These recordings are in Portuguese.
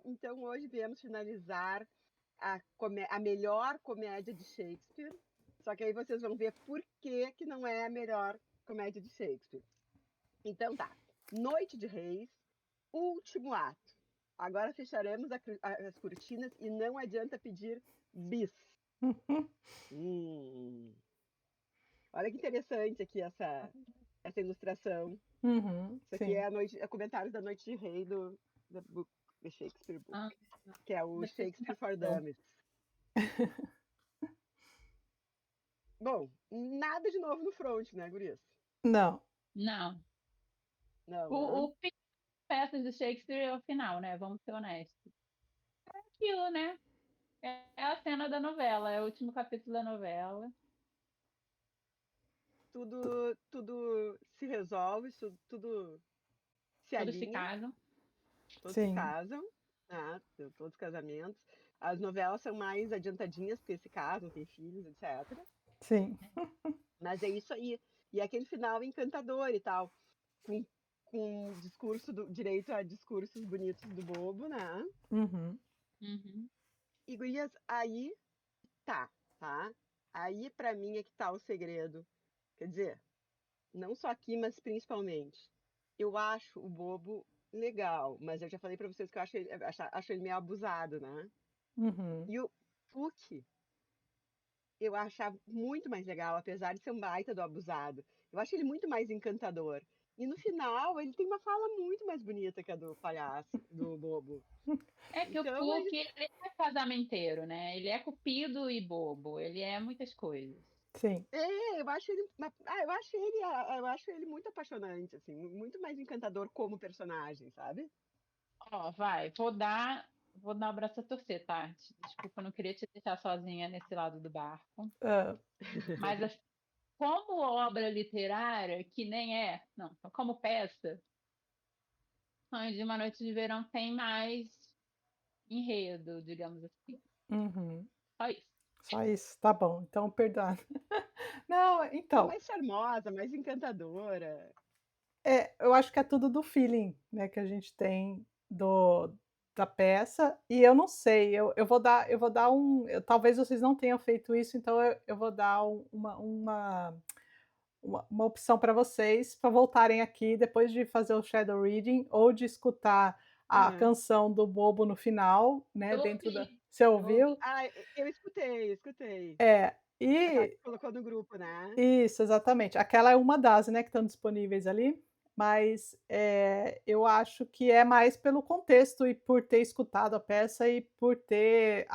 Então hoje viemos finalizar a melhor comédia de Shakespeare. Só que aí vocês vão ver por que que não é a melhor comédia de Shakespeare. Então tá. Noite de Reis, último ato. Agora fecharemos as cortinas e não adianta pedir bis. Hum. Olha que interessante aqui essa ilustração. Uhum, Isso aqui sim. é comentários da Noite de Rei do book, The Shakespeare Book, Ah, que é o depois Shakespeare for Então, Dummies. Bom, nada de novo no front, né, gurias? não. não. Não, né? O pior peças do Shakespeare é o final, né? Vamos ser honestos. É aquilo, né? É a cena da novela, é o último capítulo da novela. Tudo se resolve, tudo se Todos se alinha, casam. todos se Sim, casam, né? Todos os casamentos. As novelas são mais adiantadinhas, porque se casam, têm filhos, etc. sim. Mas é isso aí. E aquele final encantador e tal, com, com direito a discursos bonitos do bobo, né? Uhum, Uhum. E gurias, aí tá? Aí pra mim é que tá o segredo. Quer dizer, não só aqui, mas principalmente. Eu acho o bobo legal, mas eu já falei pra vocês que eu acho ele meio abusado, né? uhum. E o Puck, eu achava muito mais legal, apesar de ser um baita do abusado. Eu acho ele muito mais encantador. E no final, ele tem uma fala muito mais bonita que a do palhaço, do bobo. É que o Então, Puck, ele é casamenteiro, né? Ele é cupido e bobo, ele é muitas coisas. Sim. eu acho ele, eu acho ele muito apaixonante, assim, muito mais encantador como personagem, sabe? Ó, vou dar o braço a torcer, tá? Desculpa, eu não queria te deixar sozinha nesse lado do barco. Ah, Mas como obra literária, que nem é, não, como peça, Sonho de uma Noite de Verão tem mais enredo, digamos assim. uhum. Só isso. Só isso, tá bom. Então, perdoado. Não, É então, mais charmosa, mais encantadora. eu acho que é tudo do feeling, né, que a gente tem da peça, e eu não sei, eu vou dar talvez vocês não tenham feito isso, então eu vou dar uma opção para vocês, para voltarem aqui depois de fazer o shadow reading ou de escutar a Aham. canção do Bobo no final, né, Eu dentro da ouvi, você eu ouvi. ouviu? Ah, eu escutei. É, Aquela que e colocou no grupo, né? isso, exatamente. Aquela é uma das, né, que estão disponíveis ali, mas, eu acho que é mais pelo contexto e por ter escutado a peça e por ter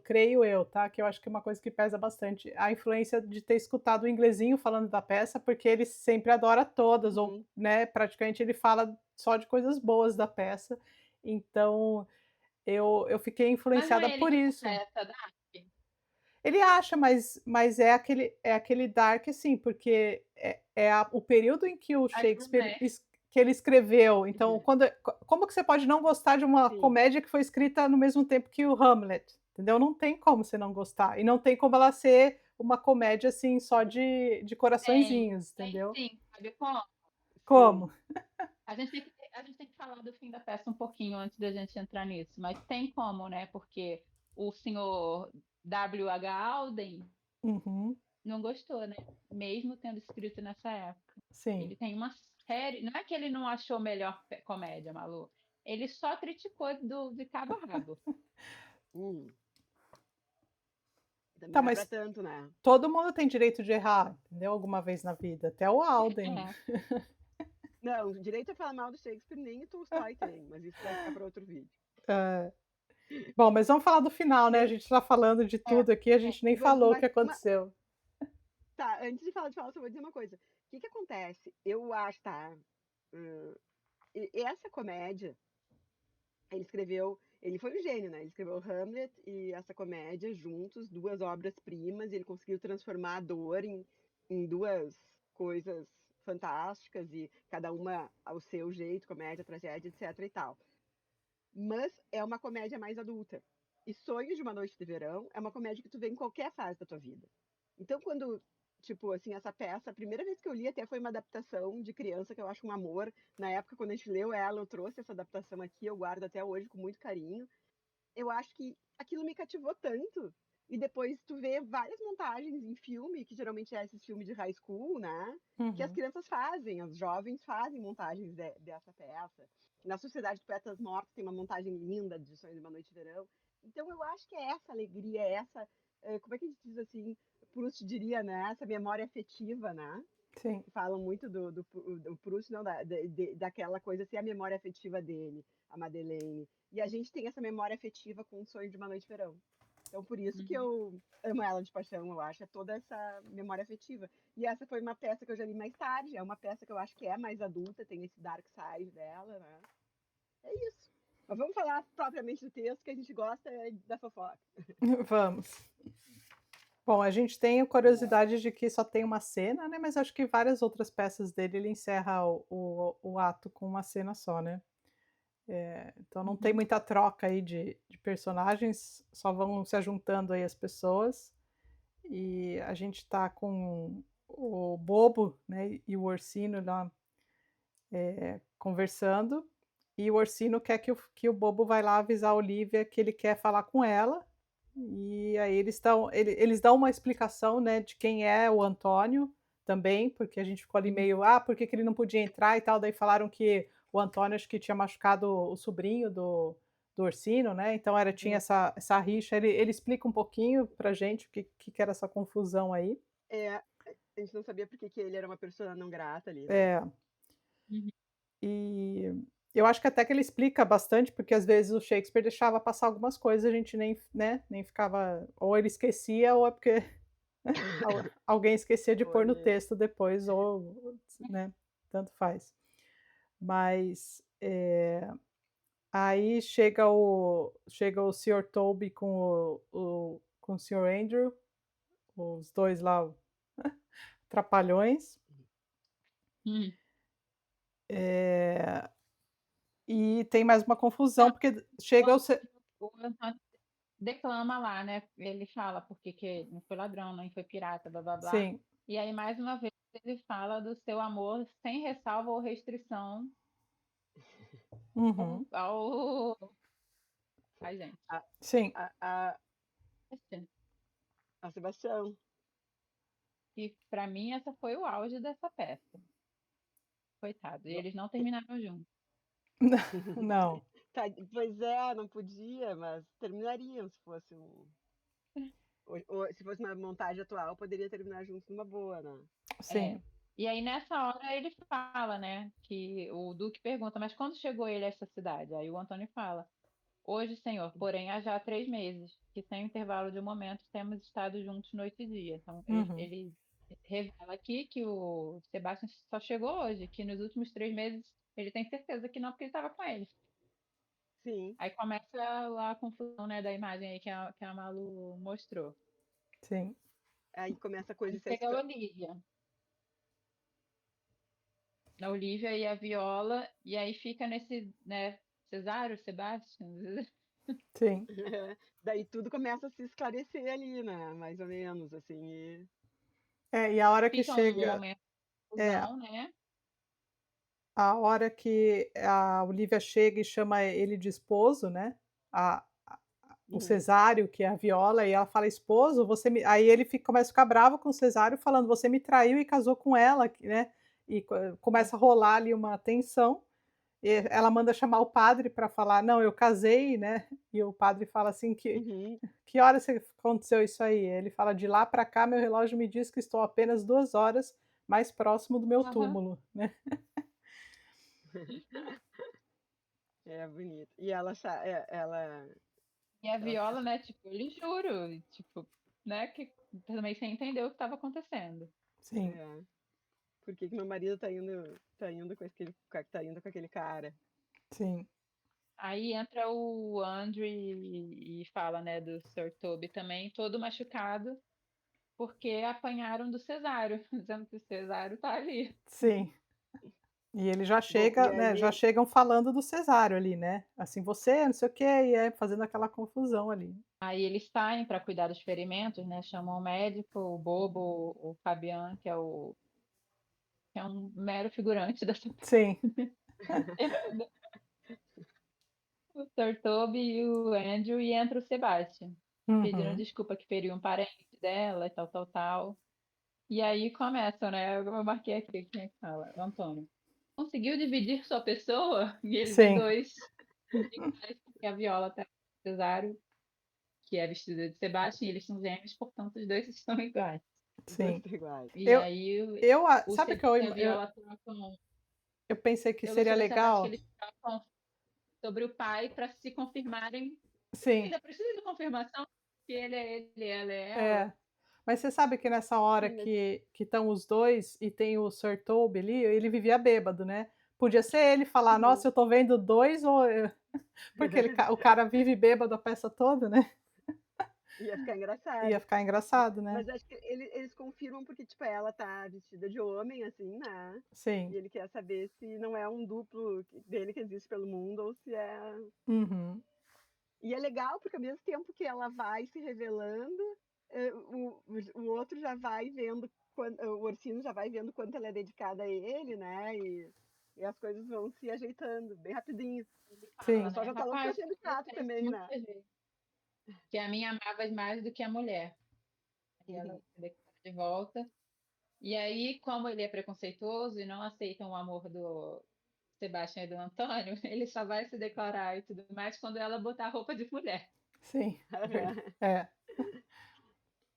creio eu, tá, que eu acho que é uma coisa que pesa bastante, a influência de ter escutado o inglesinho falando da peça, porque ele sempre adora todas ou, Uhum. né, praticamente ele fala só de coisas boas da peça, então eu fiquei Mas não influenciada é ele por que acha isso. essa Dark? Ele acha, mas é aquele dark, assim, porque o período em que o As Shakespeare mulheres. que ele escreveu, então como que você pode não gostar de uma Sim. comédia que foi escrita no mesmo tempo que o Hamlet, entendeu? Não tem como você não gostar, e não tem como ela ser uma comédia, assim, só de coraçõezinhos, Tem entendeu? sim, sabe como? Como? Sim. A gente tem que falar do fim da peça um pouquinho antes da gente entrar nisso, mas tem como, né? Porque o senhor W.H. Auden Uhum, não gostou, né? Mesmo tendo escrito nessa época. sim. Ele tem uma série. Não é que ele não achou melhor comédia, Malu. Ele só criticou de cabo a rabo. Hum. Também Tá, não é pra mas tanto, né? todo mundo tem direito de errar, entendeu? Alguma vez na vida, até o Alden. É. Não, direito a falar mal do Shakespeare nem o Tolstói tem, mas isso vai ficar para outro vídeo. É. Bom, mas vamos falar do final, né, a Bem, gente tá falando de tudo aqui, a gente nem falou o que aconteceu. tá, antes de falar de falar, só vou dizer uma coisa. O que que acontece? Eu acho, tá? hum, Essa comédia, ele foi um gênio, né? Ele escreveu Hamlet e essa comédia juntos, duas obras-primas, e ele conseguiu transformar a dor em duas coisas fantásticas, e cada uma ao seu jeito, comédia, tragédia, etc e tal. Mas é uma comédia mais adulta. E Sonhos de uma Noite de Verão é uma comédia que tu vê em qualquer fase da tua vida. Então, quando tipo, assim, essa peça, a primeira vez que eu li até foi uma adaptação de criança, que eu acho um amor. Na época, quando a gente leu ela, eu trouxe essa adaptação aqui, eu guardo até hoje com muito carinho. Eu acho que aquilo me cativou tanto. E depois tu vê várias montagens em filme, que geralmente é esses filmes de high school, né? Que as Uhum. crianças fazem, os jovens fazem montagens dessa peça. Na Sociedade de Poetas Mortos tem uma montagem linda de Sonhos de uma Noite de Verão. Então eu acho que é essa alegria, é essa, como é que a gente diz assim, Proust diria, né? Essa memória afetiva, né? Sim. Falam muito do Proust, não, daquela coisa assim, a memória afetiva dele, a Madeleine. E a gente tem essa memória afetiva com o Sonho de uma Noite de Verão. Então, por isso que eu amo ela de paixão, eu acho, é toda essa memória afetiva. E essa foi uma peça que eu já li mais tarde, é uma peça que eu acho que é mais adulta, tem esse dark side dela, né? É isso. Mas vamos falar propriamente do texto, que a gente gosta da fofoca. Vamos. Bom, a gente tem a curiosidade de que só tem uma cena, né? Mas acho que várias outras peças dele ele encerra o ato com uma cena só, né? Então não tem muita troca aí de personagens, só vão se juntando aí as pessoas. E a gente tá com o Bobo, né? E o Orsino lá conversando. E o Orsino quer que o Bobo vai lá avisar a Olivia que ele quer falar com ela. E aí eles dão uma explicação, né, de quem é o Antônio também, porque a gente ficou ali meio, por que que ele não podia entrar e tal, daí falaram que o Antônio acho que tinha machucado o sobrinho do Orsino, né, então tinha essa rixa, ele explica um pouquinho pra gente o que era essa confusão aí. A gente não sabia por que ele era uma pessoa não grata ali, né? É, e eu acho que até que ele explica bastante, porque às vezes o Shakespeare deixava passar algumas coisas, a gente nem, né, nem ficava, ou ele esquecia, ou é porque alguém esquecia de pôr no texto depois, ou, né, tanto faz. Mas aí chega o Sr. Toby com o Sr. Andrew, os dois lá, trapalhões. E tem mais uma confusão, porque chega o. O Antônio declama lá, né? Ele fala porque que não foi ladrão, nem foi pirata, blá blá blá. Sim. E aí, mais uma vez, ele fala do seu amor sem ressalva ou restrição Uhum. Ai, gente. Sim. A Sebastião. E pra mim, essa foi o auge dessa peça. Coitado. E eles não terminaram juntos. Não. Pois é, não podia, mas terminariam se fosse se fosse uma montagem atual, poderia terminar juntos numa boa, né? Sim. E aí, nessa hora, ele fala, né? Que o Duque pergunta, mas quando chegou ele a essa cidade? Aí o Antônio fala, hoje, senhor, porém há já 3 meses, que sem intervalo de um momento temos estado juntos noite e dia. Então, ele revela aqui que o Sebastião só chegou hoje, que nos últimos 3 meses ele tem certeza que não, porque ele estava com ele. Sim. Aí começa a confusão, né, da imagem aí que a Malu mostrou. Sim. Aí começa a coisa... Chega a Olivia. A Olivia e a Viola, e aí fica nesse, né, Cesário, Sebastião. Sim. Daí tudo começa a se esclarecer ali, né? Mais ou menos, assim. E a hora que Fica chega. um momento de confusão, né? A hora que a Olivia chega e chama ele de esposo, né? O Cesário, que é a Viola, e ela fala: esposo, você me. Aí ele começa a ficar bravo com o Cesário, falando: você me traiu e casou com ela, né? E começa a rolar ali uma tensão. E ela manda chamar o padre para falar: não, eu casei, né? E o padre fala assim: que hora aconteceu isso aí? Ele fala: de lá para cá, meu relógio me diz que estou apenas 2 horas mais próximo do meu túmulo, né? É bonito. E ela... E a Viola, né, tipo, ele juro, tipo, né, que também sem entender o que estava acontecendo. Sim. Por que meu marido tá indo com aquele cara? Sim. Aí entra o Andrew e fala, né, do Sr. Toby também, todo machucado, porque apanharam do Cesário, dizendo que o Cesário tá ali. Sim. E ele já Bom, e chega, né, já aí chegam falando do cesário ali, né, assim: "Você, não sei o quê", e fazendo aquela confusão ali. Aí eles saem para cuidar dos ferimentos, né, chamam o médico, o Bobo, o Fabian, que é um mero figurante dessa Sim. o Sr. Toby e o Andrew, e entra o Sebastian, pedindo Uhum. desculpa que feriu um parente dela e tal, tal, tal. E aí começam, né, eu marquei aqui, quem é que fala? O Antônio. Conseguiu dividir sua pessoa? E ele vê Sim, 2 iguais, porque a Viola tá com cesário, que é vestida de Sebastian, e eles são gêmeos, portanto os 2 estão iguais. os dois sim. estão iguais. E Eu aí o sabe que Sebastian e a Viola trocam. eu pensei que Eu seria gostei dessa parte que legal. eles trocam sobre o pai para se confirmarem. Sim, Ainda precisa de confirmação que ele é ele, ela é é. ela. Mas você sabe que nessa hora Sim, mas que estão os 2 e tem o Sir Toby ali, ele vivia bêbado, né. Podia ser ele falar: uhum. "Nossa, eu tô vendo 2 ou eu", porque o cara vive bêbado a peça toda, né. Ia ficar Ia engraçado. ficar engraçado, né. Mas acho que eles confirmam porque, tipo, ela tá vestida de homem, assim, né? E Sim. ele quer saber se não é um duplo dele que existe pelo mundo ou se é. Uhum. E é legal porque ao mesmo tempo que ela vai se revelando, o outro já vai vendo, o Orsino já vai vendo quanto ela é dedicada a ele, né? E as coisas vão se ajeitando bem rapidinho. Ele O fala, Sim, pessoal né: já tá louco pra "Rapaz, ser eu chato sei isso também, né? muitas vezes, que a minha amavas mais do que a mulher". Aí ela Uhum. se declara de volta. E aí, como ele é preconceituoso e não aceita o amor do Sebastião e do Antônio, ele só vai se declarar e tudo mais quando ela botar roupa de mulher. sim, verdade. É.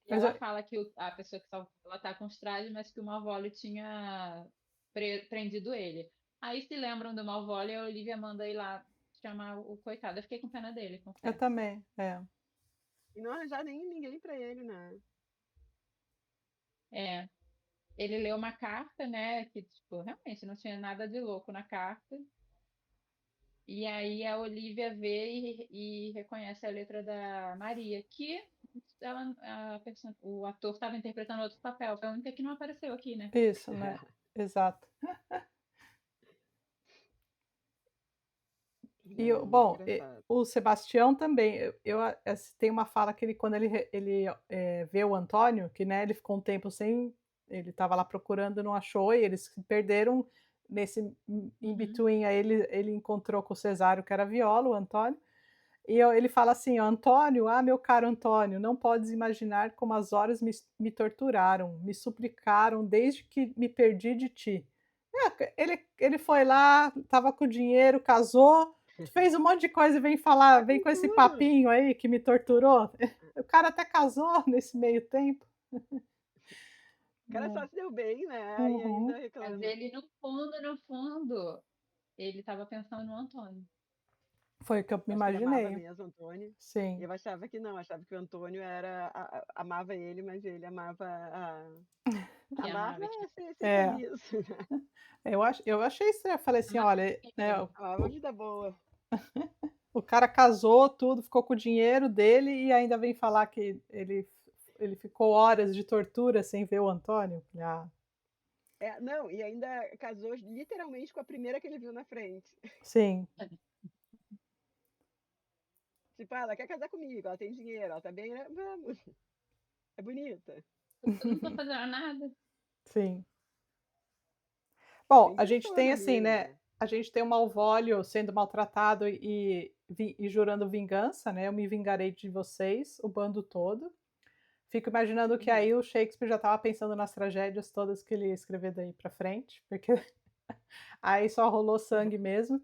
E Mas ela fala que a pessoa que salvou ela tá com os trajes, mas que o Malvolio tinha prendido ele. Aí se lembram do Malvolio e a Olivia manda ir lá chamar o coitado. Eu fiquei com pena dele, eu confesso. também, é. E não arranjar nem ninguém pra ele, né? É, ele leu uma carta, né, que tipo, realmente não tinha nada de louco na carta. E aí a Olivia vê e reconhece a letra da Maria, que o ator estava interpretando outro papel. Foi a única que não apareceu aqui, né? Isso, né. Exato. E É o muito bom, engraçado. o Sebastião também, tem uma fala que ele quando vê o Antônio, que, né, ele ficou um tempo sem ele estava lá procurando, não achou, e eles se perderam nesse in Uhum. between, aí ele encontrou com o Cesário, que era Viola, o Antônio, e ele fala assim: ó, "Antônio, ah, meu caro Antônio, não podes imaginar como as horas me torturaram, me suplicaram desde que me perdi de ti". Ele foi lá, estava com dinheiro, casou, fez um monte de coisa e Tá vem com com esse tudo. papinho aí que me torturou. O cara até casou nesse meio tempo. O cara É. só se deu bem, né? E Uhum. ainda Mas reclama. ele, no fundo, ele estava pensando no Antônio. Foi o que eu me Eu acho que ele amava imaginei. mesmo o Antônio. E Sim. eu achava que não, achava que o Antônio amava ele, mas ele amava Que amava amava quem? ser É, feliz. eu achei estranho, eu falei assim: Amava "Olha, quem né, mesmo? Amava a vida boa. o cara casou, tudo, ficou com o dinheiro dele e ainda vem falar que ele ficou horas de tortura sem ver o Antônio". Ah, É, não, e ainda casou literalmente com a primeira que ele viu na frente. sim, Tipo, ela quer casar comigo, ela tem dinheiro, ela tá bem, né? Vamos. É bonita. Eu não tô fazendo nada. sim. Bom, Tem a gente pessoas tem ali, assim, né, né? a gente tem o Malvolio sendo maltratado e jurando vingança, né, "Eu me vingarei de vocês", o bando todo. Fico imaginando que Uhum. aí o Shakespeare já estava pensando nas tragédias todas que ele ia escrever daí pra frente, porque aí só rolou sangue mesmo.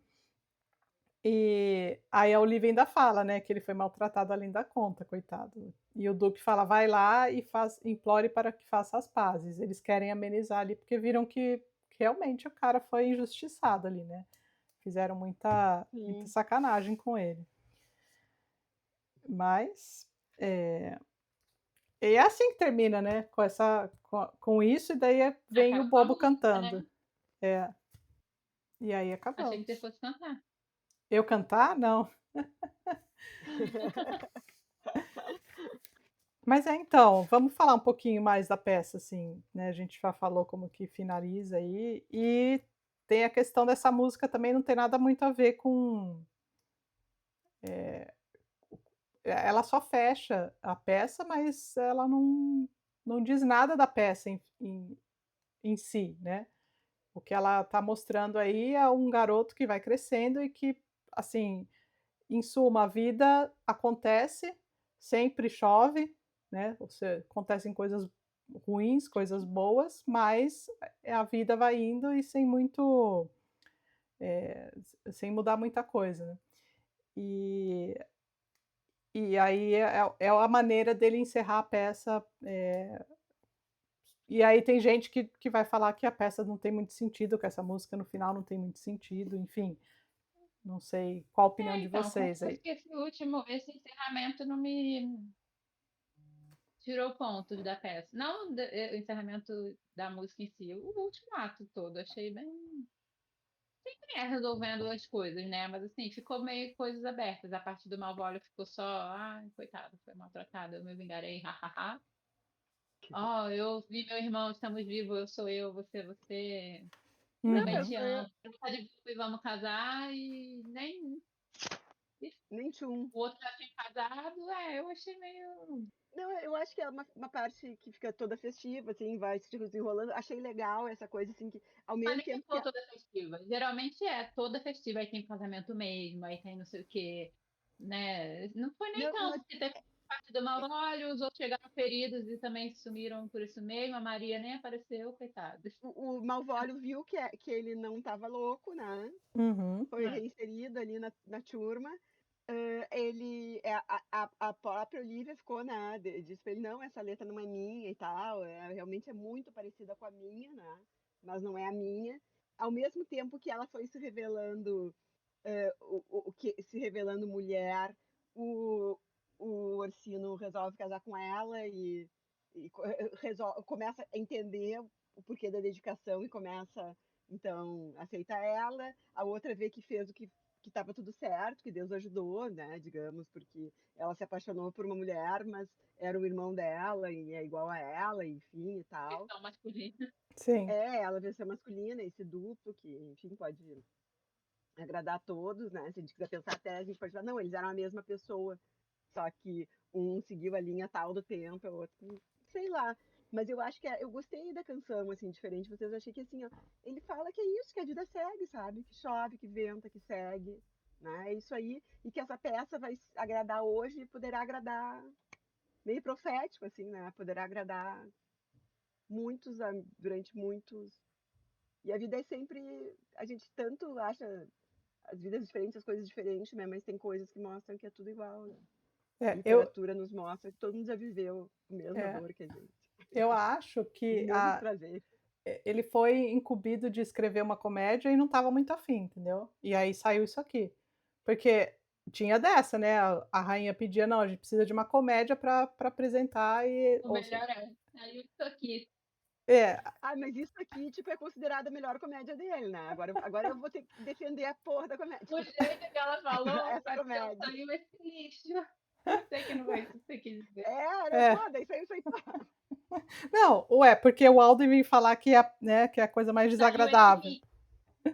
E aí a Olivia ainda fala, né, que ele foi maltratado além da conta, coitado. E o Duque fala: "Vai lá e implore para que faça as pazes". Eles querem amenizar ali, porque viram que realmente o cara foi injustiçado ali, né. Fizeram muita Sim. sacanagem com ele. Mas, e é assim que termina, né, com isso e daí vem o Acaba com a bobo música, cantando. né? É, e aí Achei que você acabamos. fosse cantar. Eu cantar? Não. Mas então, vamos falar um pouquinho mais da peça, assim, né, a gente já falou como que finaliza aí, e tem a questão dessa música também não tem nada muito a ver com, ela só fecha a peça, mas ela não diz nada da peça em si, né. O que ela está mostrando aí é um garoto que vai crescendo e que, assim, em suma, a vida acontece, sempre chove, né, acontecem coisas ruins, coisas boas, mas, a vida vai indo e sem muito, sem mudar muita coisa, né. E aí é a maneira dele encerrar a peça, e aí tem gente que vai falar que a peça não tem muito sentido, que essa música no final não tem muito sentido, enfim, não sei qual a opinião de Então, vocês confesso aí. que esse encerramento não me tirou pontos da peça. Não o encerramento da música em si, o último ato todo, achei bem. Resolvendo as coisas, né? Mas assim, ficou meio coisas abertas. A parte do Malvolio ficou só, coitado, foi maltratado, eu me vingarei, hahaha. Oh, eu vi meu irmão, estamos vivos, eu sou eu, você é você. Não, Também Uhum. te amo. Tá de boa e vamos casar e nem nem tchum. o outro já tinha casado. Eu achei meio. Não, eu acho que é uma parte que fica toda festiva, assim, vai se desenrolando. Achei legal essa coisa, assim, que ao Mas mesmo nem tempo que. ficou toda festiva. Geralmente é toda festiva, aí tem casamento mesmo, aí tem não sei o quê, né? Não foi nem Não, tanto, porque teve parte do Malvolio, os outros chegaram feridos e também sumiram por isso mesmo. A Maria nem apareceu, coitada. o Malvolio viu que ele não estava louco, né? Uhum. Foi É. reinserido ali na turma. Ele, a própria Olivia ficou, né? Disse pra ele: não, essa letra não é minha e tal. Realmente é muito parecida com a minha, né? Mas não é a minha. Ao mesmo tempo que ela foi se revelando, o que se revelando mulher, o, o Orsino resolve casar com ela e começa a entender o porquê da dedicação e começa, então, a aceitar ela. A outra vê que fez o que estava tudo certo, que Deus ajudou, né, digamos, porque ela se apaixonou por uma mulher, mas era o irmão dela e é igual a ela, enfim, e tal. Questão masculina. Sim. Ela veio ser masculina, esse duplo, que, enfim, pode agradar a todos, né? Se a gente quiser pensar até, a gente pode falar, não, eles eram a mesma pessoa, só que um seguiu a linha tal do tempo, o outro, sei lá. Mas eu acho que eu gostei da canção, assim, diferente. Vocês achei que, assim, ó, ele fala que é isso, que a vida segue, sabe? Que chove, que venta, que segue, né? É isso aí. E que essa peça vai agradar hoje e poderá agradar, meio profético, assim, né? Poderá agradar muitos, durante muitos. E a vida é sempre. A gente tanto acha as vidas diferentes, as coisas diferentes, né? Mas tem coisas que mostram que é tudo igual, né? É, Literatura nos mostra que todo mundo já viveu a mesma é, dor que a gente, eu acho os que mesmos prazeres. ele foi incumbido de escrever uma comédia e não estava muito afim, entendeu? E aí saiu isso aqui. Porque tinha dessa, né? A rainha pedia, não, a gente precisa de uma comédia para apresentar e. O melhor é. Aí isso aqui. É, Ah, mas isso aqui, tipo, é considerada a melhor comédia dele, né? Agora eu vou ter que defender a porra da comédia. O jeito que ela falou, Essa aqui ó, comédia. saiu esse lixo. Eu sei que não foi isso que você quis dizer. Era é. foda, isso aí. Não, ué, porque o Alden vem falar que é, né, que é a coisa mais Saiu esse desagradável. lixo. Eu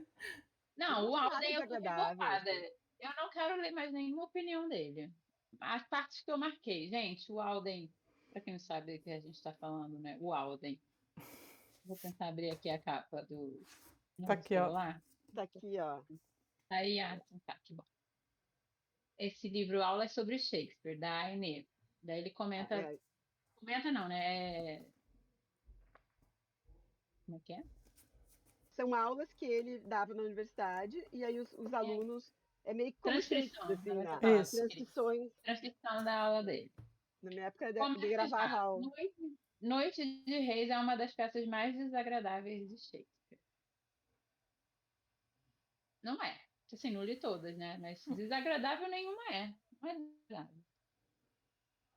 não Não, o acho nada Alden eu tô desagradável, revoltada. assim. Eu não quero ler mais nenhuma opinião dele. As partes que eu marquei, gente, o Alden, pra quem não sabe o que a gente tá falando, né? O Alden. Vou tentar abrir aqui a capa do Tá no aqui, ó. celular. Tá aqui, ó. Aí, então tá, que bom. Esse livro Aula é sobre Shakespeare, da Aine. Daí ele Ah, comenta. Comenta não, né? Como é que é? são aulas que ele dava na universidade, e aí os É alunos, é meio que como Shakespeare, transcrição, assim, era essa né? palavra que Isso. eu queria. Transcrições. Transcrição da aula dele. Na minha época, ele Começa gravava já. aula. Noite de Reis é uma das peças mais desagradáveis de Shakespeare. Não é. Assim, não li todas, né? Mas desagradável nenhuma é. Não é desagradável.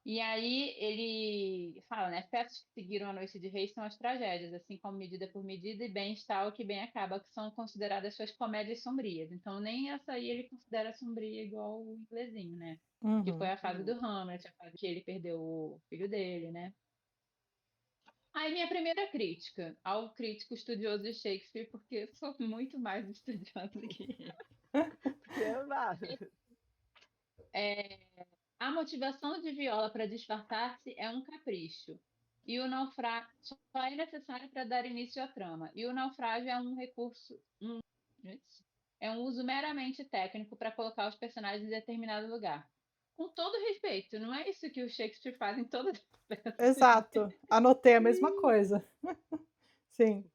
E aí ele fala, né? Peças que seguiram a Noite de Reis são as tragédias, assim como Medida por Medida e Bem está o que bem acaba, que são consideradas suas comédias sombrias. Então nem essa aí ele considera sombria igual o inglesinho, né? Que foi Uhum. a fase do Hamlet, a fase que ele perdeu o filho dele, né? Aí minha primeira crítica ao crítico estudioso de Shakespeare, porque eu sou muito mais estudiosa que ele. Porque, É, a motivação de Viola para disfarçar-se é um capricho. E o naufrágio só é necessário para dar início à trama. E o naufrágio é um recurso, é um uso meramente técnico para colocar os personagens em determinado lugar. Com todo respeito, não é isso que o Shakespeare faz em todas as peças. Exato. Anotei a mesma sim, coisa. Sim.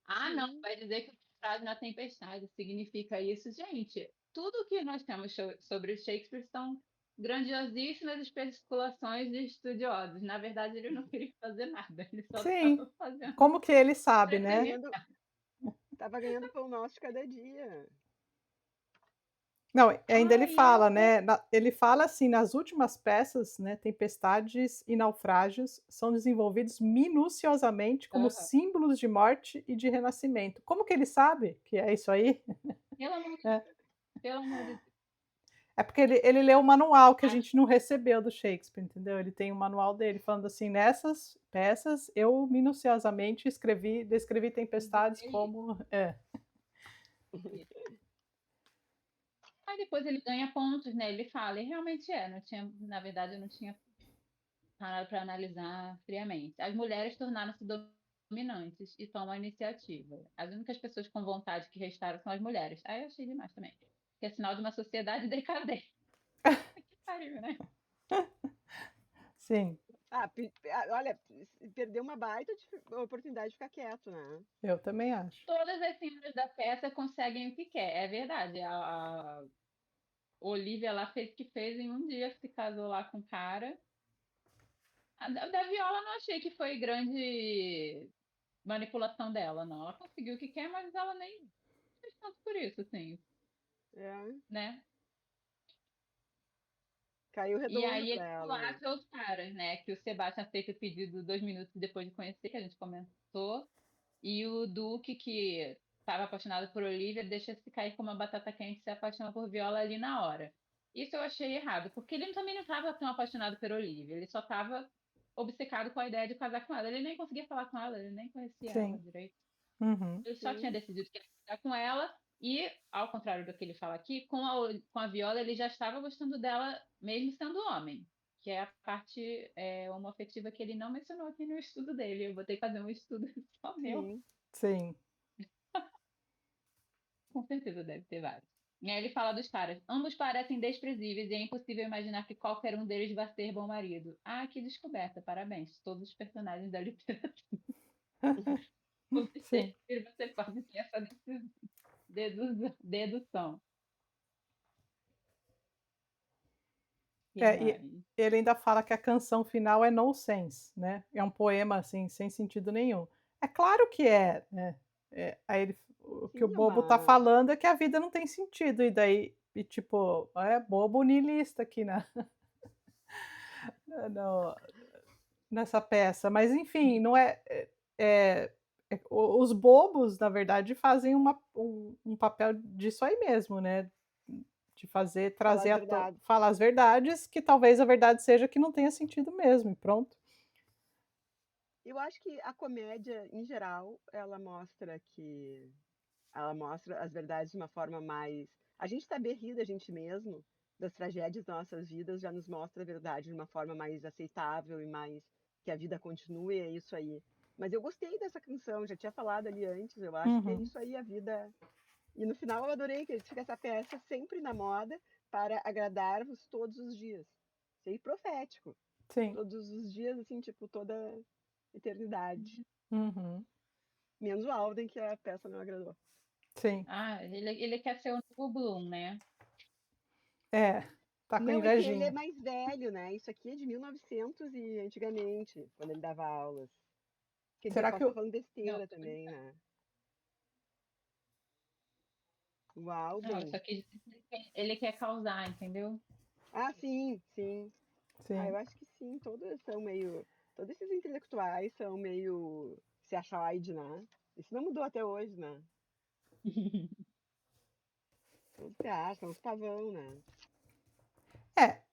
Ah, não, sim. vai dizer que o naufrágio na tempestade significa isso. Gente, tudo que nós temos sobre Shakespeare são grandiosíssimas especulações de estudiosos. Na verdade, ele não queria fazer nada, ele só Sim. estava fazendo Como que ele para sabe, Tava né? entreter. ganhando, tava ganhando pão nosso de cada dia. Não, ainda ele Ah, e fala, eu. né? Ele fala assim, nas últimas peças, né? Tempestades e naufrágios são desenvolvidos minuciosamente como Aham. símbolos de morte e de renascimento. Como que ele sabe que é isso aí? Pelo amor de É, Deus, pelo amor de Deus. é porque ele leu o manual que a Acho gente não recebeu do Shakespeare, entendeu? Ele tem um manual dele falando assim, nessas peças eu minuciosamente descrevi tempestades que como. É, isso. Aí depois ele ganha pontos, né? Ele fala, e realmente é, não tinha, na verdade, eu não tinha parado para analisar friamente. As mulheres tornaram-se dominantes e tomam a iniciativa. As únicas pessoas com vontade que restaram são as mulheres. Aí eu achei demais também. Que é sinal de uma sociedade decadente. Que pariu, né? sim, Olha, perdeu uma baita oportunidade de ficar quieto, né? eu também acho. Todas as senhoras da peça conseguem o que quer. É verdade. A Olivia lá fez o que fez em um dia, se casou lá com o cara. A da Viola não achei que foi grande manipulação dela, não. Ela conseguiu o que quer, mas ela nem fez tanto por isso, assim, É, né? caiu E redondo aí pra ele ela, né? colacha os caras, né? Que o Sebastian feito o pedido 2 minutos depois de conhecer, que a gente comentou. E o Duque, que estava apaixonado por Olivia, deixa-se cair como uma batata quente e se apaixona por Viola ali na hora. Isso eu achei errado, porque ele também não estava tão apaixonado por Olivia, ele só estava obcecado com a ideia de casar com ela. Ele nem conseguia falar com ela, ele nem conhecia ela Sim. direito. Uhum. Ele só tinha Sim, decidido que ia ficar com ela e, ao contrário do que ele fala aqui, com a Viola ele já estava gostando dela, mesmo sendo homem, que é a parte homoafetiva que ele não mencionou aqui no estudo dele. Eu vou ter que fazer um estudo só meu. sim. Sim. Com certeza deve ter vários. E aí ele fala dos caras. Ambos parecem desprezíveis e é impossível imaginar que qualquer um deles vai ser bom marido. Ah, que descoberta, parabéns. Todos os personagens da literatura. O Sim. Shakespeare você pode ter essa dedução. Que E mais? ele ainda fala que a canção final é nonsense, né, é um poema, assim, sem sentido nenhum. É claro que é, né, aí o que o Sim, é bobo tá uma. falando é que a vida não tem sentido, e daí tipo, é bobo niilista aqui na no nessa peça, mas enfim, não é os bobos, na verdade, fazem um papel disso aí mesmo, né, de fazer Falar trazer as à to verdades. falar as verdades, que talvez a verdade seja que não tenha sentido mesmo e pronto. Eu acho que a comédia, em geral, ela mostra as verdades de uma forma mais. A gente saber rir da gente mesmo, das tragédias das nossas vidas, já nos mostra a verdade de uma forma mais aceitável e mais que a vida continue, é isso aí. Mas eu gostei dessa canção, já tinha falado ali antes, eu acho que é Uhum. isso aí a vida. E no final eu adorei que fica essa peça sempre na moda para agradar-vos todos os dias. Isso aí profético. Sim. Todos os dias, assim, tipo, toda eternidade. Uhum. Menos o Alden, que a peça não agradou. Sim. Ah, ele quer ser o novo Bloom, né? É, tá com Não, é que ele é invejinha. mais velho, né? Isso aqui é de 1900 e antigamente, quando ele dava aulas. Quer dizer, Será posso que estar o falando Não, besteira também, né? O não, Alden. só que ele quer causar, entendeu? Ah, sim, sim. Ah, sim. eu acho que sim, todos são meio. Todos esses intelectuais são meio se achaide, né? Isso não mudou até hoje, né? Todos se acham, uns pavão, né?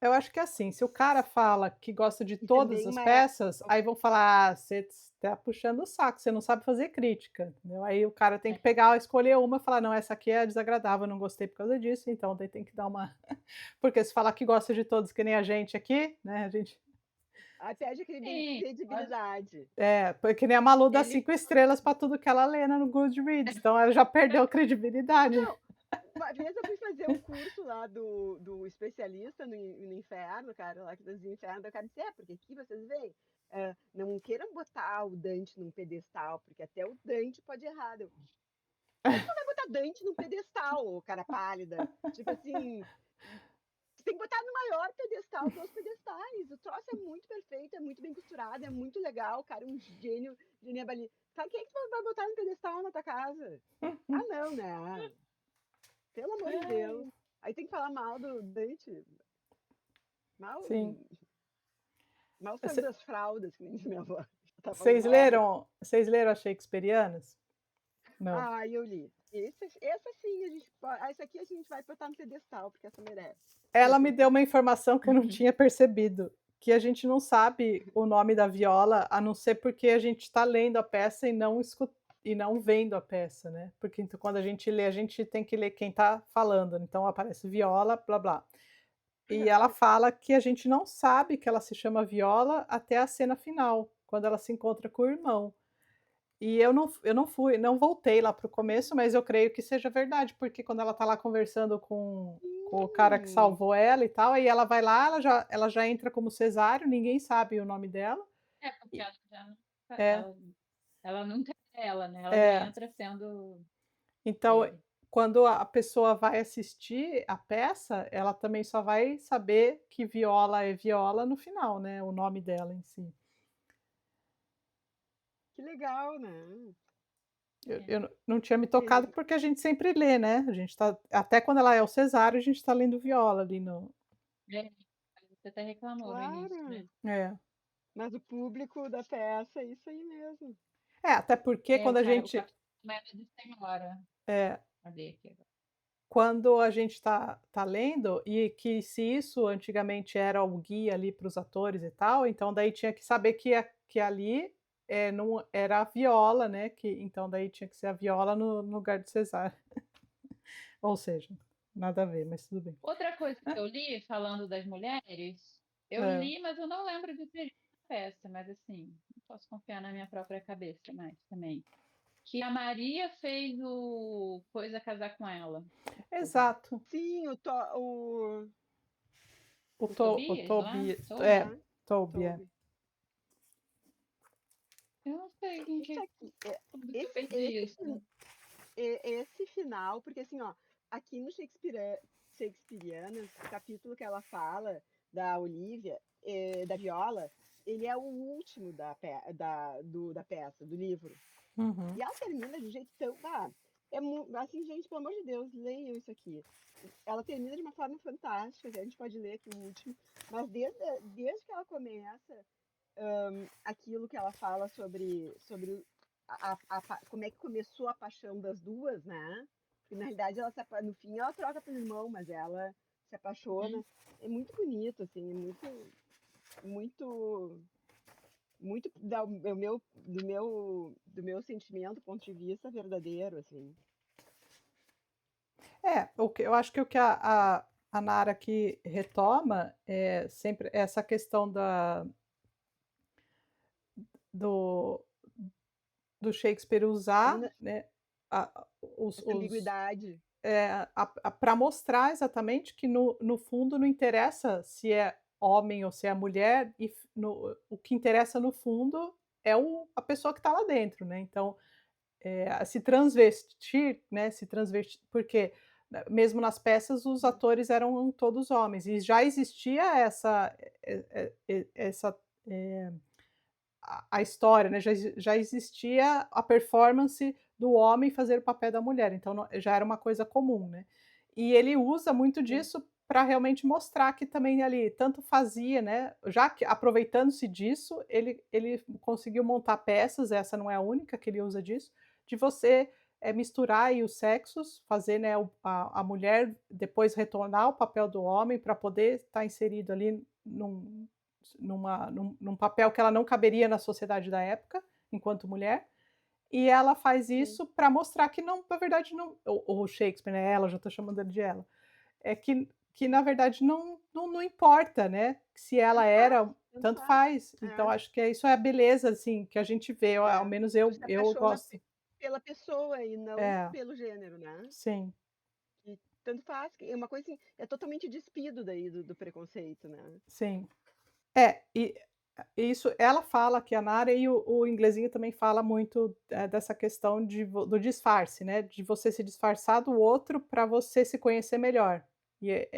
Eu acho que é assim, se o cara fala que gosta de E todas também as uma peças, aí vão falar: "Ah, você tá puxando o saco, você não sabe fazer crítica", entendeu. Aí o cara tem É. que pegar, escolher uma e falar: "Não, essa aqui é desagradável, eu não gostei por causa disso", então daí tem que dar uma porque se falar que gosta de todos que nem a gente aqui, né, a gente perde a Sim, pode credibilidade. porque nem a Malu dá ele 5 estrelas pra tudo que ela lê, né, no Goodreads, então ela já perdeu a credibilidade. Não, uma vez eu fui fazer o curso lá do especialista no inferno, cara, lá que das inferno, daí o cara disse: "É, porque aqui vocês veem, não queiram botar o Dante num pedestal, porque até o Dante pode errar". Eu: "Vai botar Dante num pedestal, ô cara pálida". Tipo assim, você tem que botar no maior pedestal dos pedestais. O troço é muito perfeito, é muito bem costurado, é muito legal, cara, um gênio, genia Bali. Sabe quem é que tu vai botar no pedestal na tua casa? Ah, não, né? Pelo amor de Deus. Ai, Aí tem que falar mal do Dante. Mal, Sim. mal saiu das fraldas, que nem diz minha avó. Tá falando Vocês mal do. leram as shakespearianas? Não. Ah, eu li. Essa sim, a gente pode. Essa aqui a gente vai botar no pedestal, porque essa merece. Ela me deu uma informação que eu não uhum. tinha percebido, que a gente não sabe o nome da Viola, a não ser porque a gente está lendo a peça e não vendo a peça, né, porque então quando a gente lê, a gente tem que ler quem está falando, então aparece Viola, blá blá. E ela fala que a gente não sabe que ela se chama Viola até a cena final, quando ela se encontra com o irmão. E eu não voltei lá para o começo, mas eu creio que seja verdade, porque quando ela está lá conversando com o cara que Sim. salvou ela e tal, aí ela vai lá, ela já entra como Cesário, ninguém sabe o nome dela. É, porque E ela já não é, ela nunca é ela, né, ela já é. entra sendo Então, ele. quando a pessoa vai assistir a peça, ela também só vai saber que Viola é Viola no final, né, o nome dela em si. Que legal, né? Eu não tinha me tocado, Porque, porque a gente sempre lê, né, a gente tá até quando ela é o Cesário, a gente tá lendo Viola ali no É, você até reclamou no início, né. claro. é. Mas o público da peça é isso aí mesmo. Até porque É, o capítulo era de senhora. é, Cadê aqui agora? quando a gente tá lendo, e que se isso antigamente era o guia ali para os atores e tal, então daí tinha que saber que ali, não era a Viola, né, que então daí tinha que ser a Viola no lugar de Cesário. Ou seja, nada a ver, mas tudo bem. Outra coisa que eu li, falando das mulheres, eu Hã. li, mas eu não lembro de ter lido a peça, mas assim, não posso confiar na minha própria cabeça mais também. Que a Maria fez o Coisa Casar com Ela. Exato. Sim, O O To o Tobias lá? Tobi Toby? aham, Toby, é. Toby. Eu não sei quem Isso que aqui, como que eu esse, perdi esse, isso. esse final, porque assim, ó, aqui no Shakespeareanas, o capítulo que ela fala da Olivia, da Viola, ele é o último da peça, do livro. Uhum. E ela termina de um jeito tão. Assim, gente, pelo amor de Deus, leiam isso aqui. Ela termina de uma forma fantástica, que a gente pode ler aqui o último, mas desde que ela começa, aquilo que ela fala sobre como é que começou a paixão das duas, né? E na realidade, no fim, ela troca pelo irmão, mas ela se Uhum. apaixona. É muito bonito, assim, é muito, muito do meu sentimento, ponto de vista verdadeiro, assim. O que eu acho que o que a Nara aqui retoma é sempre essa questão do do Shakespeare usar, Essa né, os ambiguidade. para mostrar exatamente que no fundo não interessa se é homem ou se é mulher, e o que interessa no fundo é a pessoa que está lá dentro, né, então, se transvestir, né, porque, né, mesmo nas peças os atores eram todos homens, e já existia essa, eh a história, né, já existia a performance do homem fazer o papel da mulher, então já era uma coisa comum, né. E ele usa muito Sim. disso para realmente mostrar que também ali tanto fazia, né, já que aproveitando-se disso, ele conseguiu montar peças, essa não é a única que ele usa disso, de você é misturar aí os sexos, fazer, né, a mulher depois retornar ao papel do homem para poder estar inserido ali num papel que ela não caberia na sociedade da época, enquanto mulher, e ela faz Sim. isso para mostrar que não, na verdade não, o Shakespeare, né, ela, já estou chamando ele de ela, é que na verdade não importa, né, se ela Tanto faz, era, tanto tanto faz. faz. Então É, acho que isso é a beleza, assim, que a gente vê, ao é. menos Tu se eu apaixona gosto. pela pessoa e não É, pelo gênero, né. sim. Que tanto faz, que é uma coisa assim, é totalmente despido daí do preconceito, né. Sim. É, e isso ela fala que a Nara e o inglesinho também fala muito, dessa questão do disfarce, né, de você se disfarçar do outro para você se conhecer melhor. E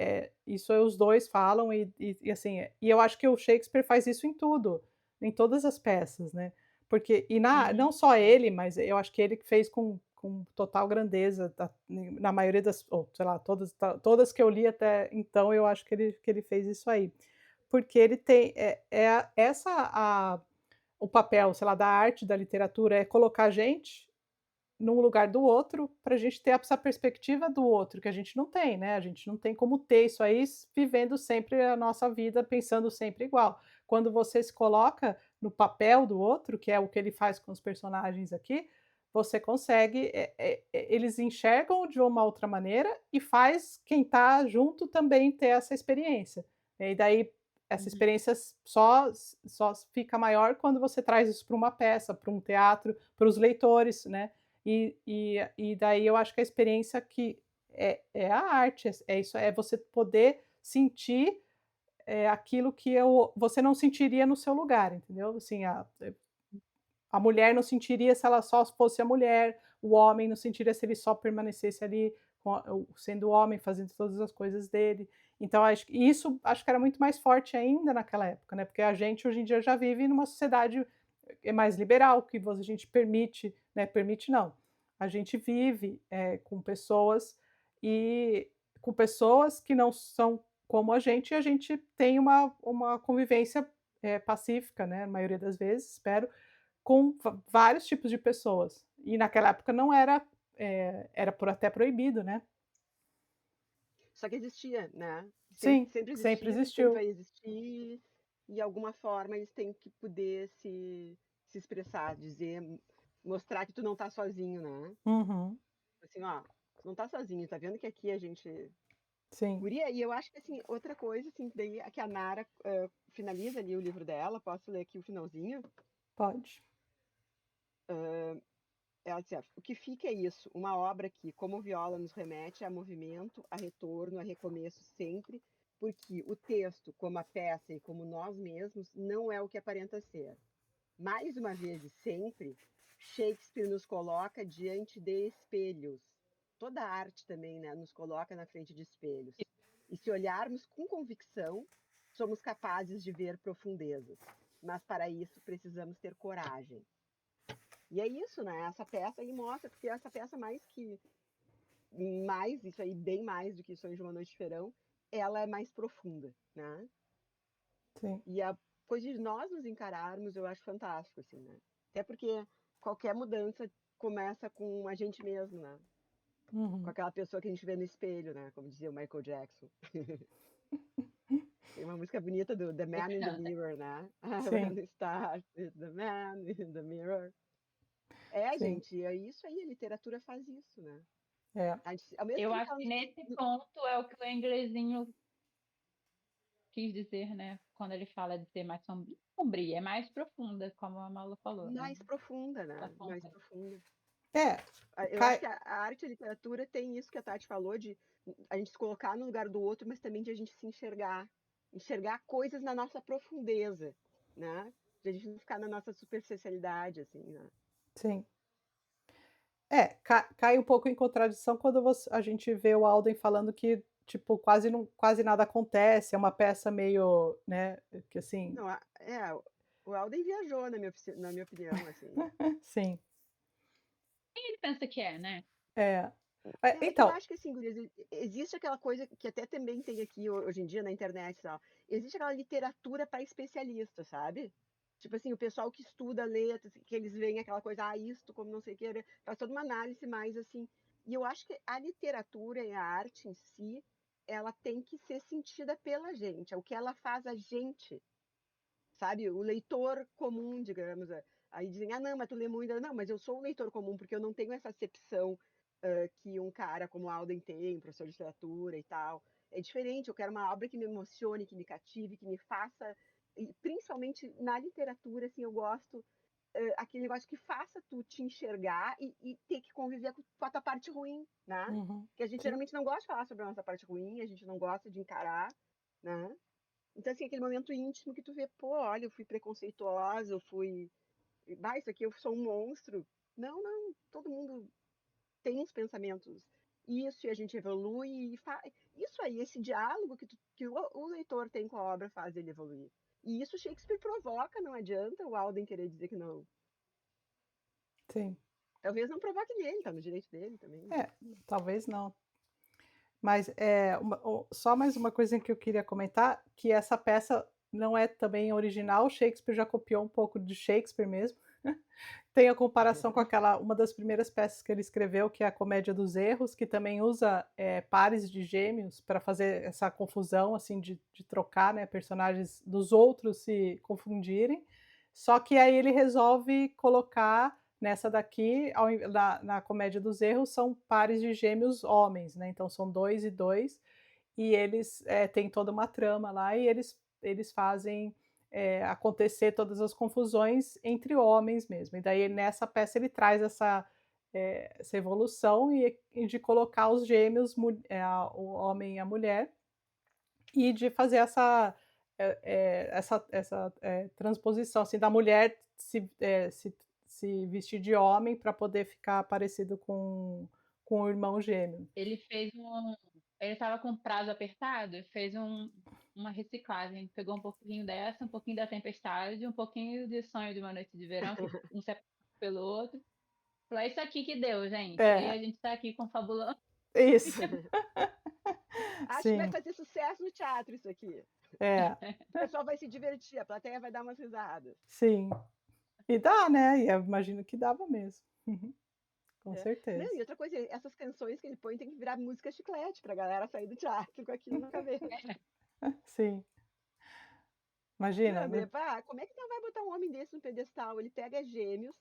isso os 2 falam e assim, e eu acho que o Shakespeare faz isso em tudo, em todas as peças, né, porque Uhum. não só ele, mas eu acho que ele que fez com total grandeza, na maioria das, ou sei lá, todas que eu li até então, eu acho que ele fez isso aí. Porque ele tem, essa o papel, sei lá, da arte, da literatura, é colocar a gente num lugar do outro, para a gente ter essa perspectiva do outro, que a gente não tem, né, a gente não tem como ter isso aí vivendo sempre a nossa vida pensando sempre igual. Quando você se coloca no papel do outro, que é o que ele faz com os personagens aqui, você consegue, eles enxergam de uma outra maneira e faz quem está junto também ter essa experiência. E daí essa Uhum. experiência só fica maior quando você traz isso para uma peça, para um teatro, para os leitores, né. E daí eu acho que a experiência que é a arte, é isso, é você poder sentir, aquilo que você não sentiria no seu lugar, entendeu? Assim, a mulher não sentiria se ela só fosse a mulher, o homem não sentiria se ele só permanecesse ali sendo homem, fazendo todas as coisas dele. Então isso acho que era muito mais forte ainda naquela época, né, porque a gente hoje em dia já vive numa sociedade, mais liberal, que a gente permite, né, permite não, a gente vive, com pessoas que não são como a gente, e a gente tem uma convivência, pacífica, né, a maioria das vezes, espero, com vários tipos de pessoas. E naquela época não era, era até proibido, né. Só que existia, né. Sempre Sim, sempre sempre existiu e sempre existiu. vai existir, e de alguma forma eles têm que poder se expressar, dizer, mostrar que tu não tá sozinho, né. Uhum, Assim: "Ó, tu não tá sozinho, tá vendo que aqui a gente". sim, Guria, e eu acho que, assim, outra coisa, assim, que daí que a Nara, finaliza ali o livro dela, posso ler aqui o finalzinho? pode. Ela disse: "O que fica é isso, uma obra que, como Viola, nos remete a movimento, a retorno, a recomeço sempre, porque o texto, como a peça e como nós mesmos, não é o que aparenta ser. Mais uma vez e sempre, Shakespeare nos coloca diante de espelhos. Toda a arte também, né, nos coloca na frente de espelhos. E se olharmos com convicção, somos capazes de ver profundezas. Mas para isso precisamos ter coragem." E é isso, né? Essa peça aí mostra, porque essa peça mais, isso aí, bem mais do que Sonho de uma Noite de Verão, ela é mais profunda, né? Sim. E a coisa de nós nos encararmos, eu acho fantástico, assim, né? Até porque qualquer mudança começa com a gente mesmo, né? Com Uhum. aquela pessoa que a gente vê no espelho, né? Como dizia o Michael Jackson. Tem uma música bonita do The Man in the Mirror, né? Sim, When it starts with the man in the mirror. É, sim. gente, é isso aí, a literatura faz isso, né? É. Ao mesmo Eu tempo acho que ela que nos nesse ponto é o que o inglesinho quis dizer, né, quando ele fala de ser mais sombria, é mais profunda, como a Malu falou, né. mais profunda, Ela né, mais conta. profunda. É, Eu acho cai que a arte e a literatura tem isso que a Tati falou de a gente se colocar no lugar do outro, mas também de a gente se enxergar coisas na nossa profundeza, né, de a gente não ficar na nossa superficialidade, assim, né. sim. É, cai um pouco em contradição quando a gente vê o Alden falando que, tipo, quase nada acontece, é uma peça meio, né, que assim, Não, o Alden viajou na minha opinião, assim. sim, Quem ele pensa que é, né? é. É que eu Então, acho que, assim, gurias, existe aquela coisa que até também tem aqui hoje em dia na internet e tal, existe aquela literatura para especialista, sabe? Tipo assim, o pessoal que estuda letras, que eles veem aquela coisa, isto, como não sei o que, faz toda uma análise mais assim. E eu acho que a literatura e a arte em si, ela tem que ser sentida pela gente, é o que ela faz a gente, sabe? O leitor comum, digamos. Aí dizem, não, mas tu lê muito. Não, mas eu sou um leitor comum, porque eu não tenho essa acepção que um cara como Alden tem, professor de literatura e tal. É diferente, eu quero uma obra que me emocione, que me cative, que me faça. E principalmente na literatura, assim, eu gosto aquele negócio que faça tu te enxergar e ter que conviver com a tua parte ruim, né? Uhum. Que a gente Sim. geralmente não gosta de falar sobre a nossa parte ruim, a gente não gosta de encarar, né? Então, assim, aquele momento íntimo que tu vê, pô, olha, eu fui preconceituosa, eu fui. Isso aqui eu sou um monstro. Não, não, todo mundo tem uns pensamentos. Isso, e a gente evolui e faz. Isso aí, esse diálogo que o leitor tem com a obra faz ele evoluir. E isso Shakespeare provoca, não adianta o Alden querer dizer que não. Sim. Talvez não provoque nele, tá no direito dele também, né? Talvez não. Mas só mais uma coisa que eu queria comentar, que essa peça não é também original, Shakespeare já copiou um pouco de Shakespeare mesmo. Tem a comparação com uma das primeiras peças que ele escreveu, que é a Comédia dos Erros, que também usa pares de gêmeos para fazer essa confusão, assim, de trocar, né, personagens dos outros se confundirem. Só que aí ele resolve colocar nessa daqui, na Comédia dos Erros, são pares de gêmeos homens, né? Então são 2 e 2, e eles têm toda uma trama lá, e eles fazem acontecer todas as confusões entre homens mesmo. E daí nessa peça ele traz essa evolução e de colocar os gêmeos, o homem e a mulher, e de fazer essa transposição assim, da mulher se vestir de homem para poder ficar parecido com o irmão gêmeo. Ele estava com prazo apertado e fez uma reciclagem. Pegou um pouquinho dessa, um pouquinho da Tempestade, um pouquinho de Sonho de uma Noite de Verão, que um se pelo outro. Falou, é isso aqui que deu, gente. E a gente tá aqui confabulando. Isso. Acho que vai Sim. fazer sucesso no teatro isso aqui. O pessoal vai se divertir, a plateia vai dar umas risadas. Sim. E dá, né? E eu imagino que dava mesmo. Com certeza. Não, e outra coisa, essas canções que ele põe tem que virar música chiclete pra galera sair do teatro com aquilo na cabeça. Sim. Imagina, Não, como é que não vai botar um homem desse no pedestal? Ele pega gêmeos,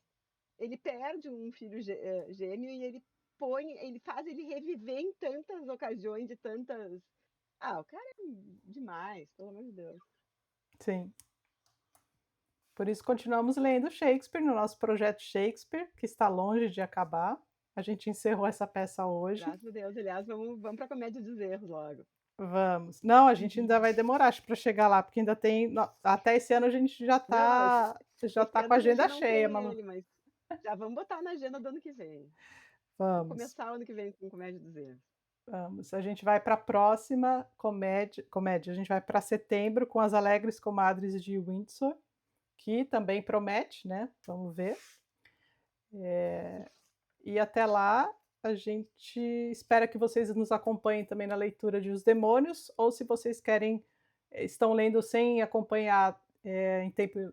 ele perde um filho gêmeo e ele faz ele reviver em tantas ocasiões, de tantas. O cara é demais, pelo amor de Deus. Sim. Por isso continuamos lendo Shakespeare no nosso projeto Shakespeare, que está longe de acabar. A gente encerrou essa peça hoje. Graças a Deus. Aliás, vamos para a Comédia dos Erros logo. Vamos. Não, a gente ainda vai demorar para chegar lá, porque ainda tem. Até esse ano a gente já está com a agenda cheia, Malu. Mas já vamos botar na agenda do ano que vem. Vamos começar o ano que vem com Comédia dos Erros. Vamos. A gente vai para a próxima comédia. A gente vai para setembro com As Alegres Comadres de Windsor, que também promete, né? Vamos ver. E até lá, a gente espera que vocês nos acompanhem também na leitura de Os Demônios, ou se vocês estão lendo sem acompanhar em tempo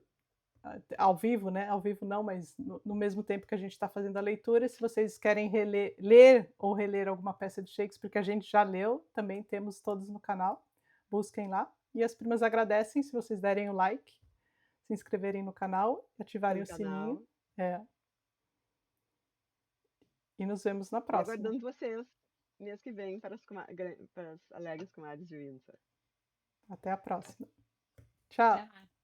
ao vivo, né? Ao vivo não, mas no mesmo tempo que a gente está fazendo a leitura, se vocês querem ler ou reler alguma peça de Shakespeare que a gente já leu, também temos todos no canal, busquem lá. E as primas agradecem se vocês derem o like, se inscreverem no canal, ativarem o sininho. E nos vemos na próxima. E aguardando vocês mês que vem para as Alegres Comadres de Windsor. Até a próxima. Tchau. Tchau.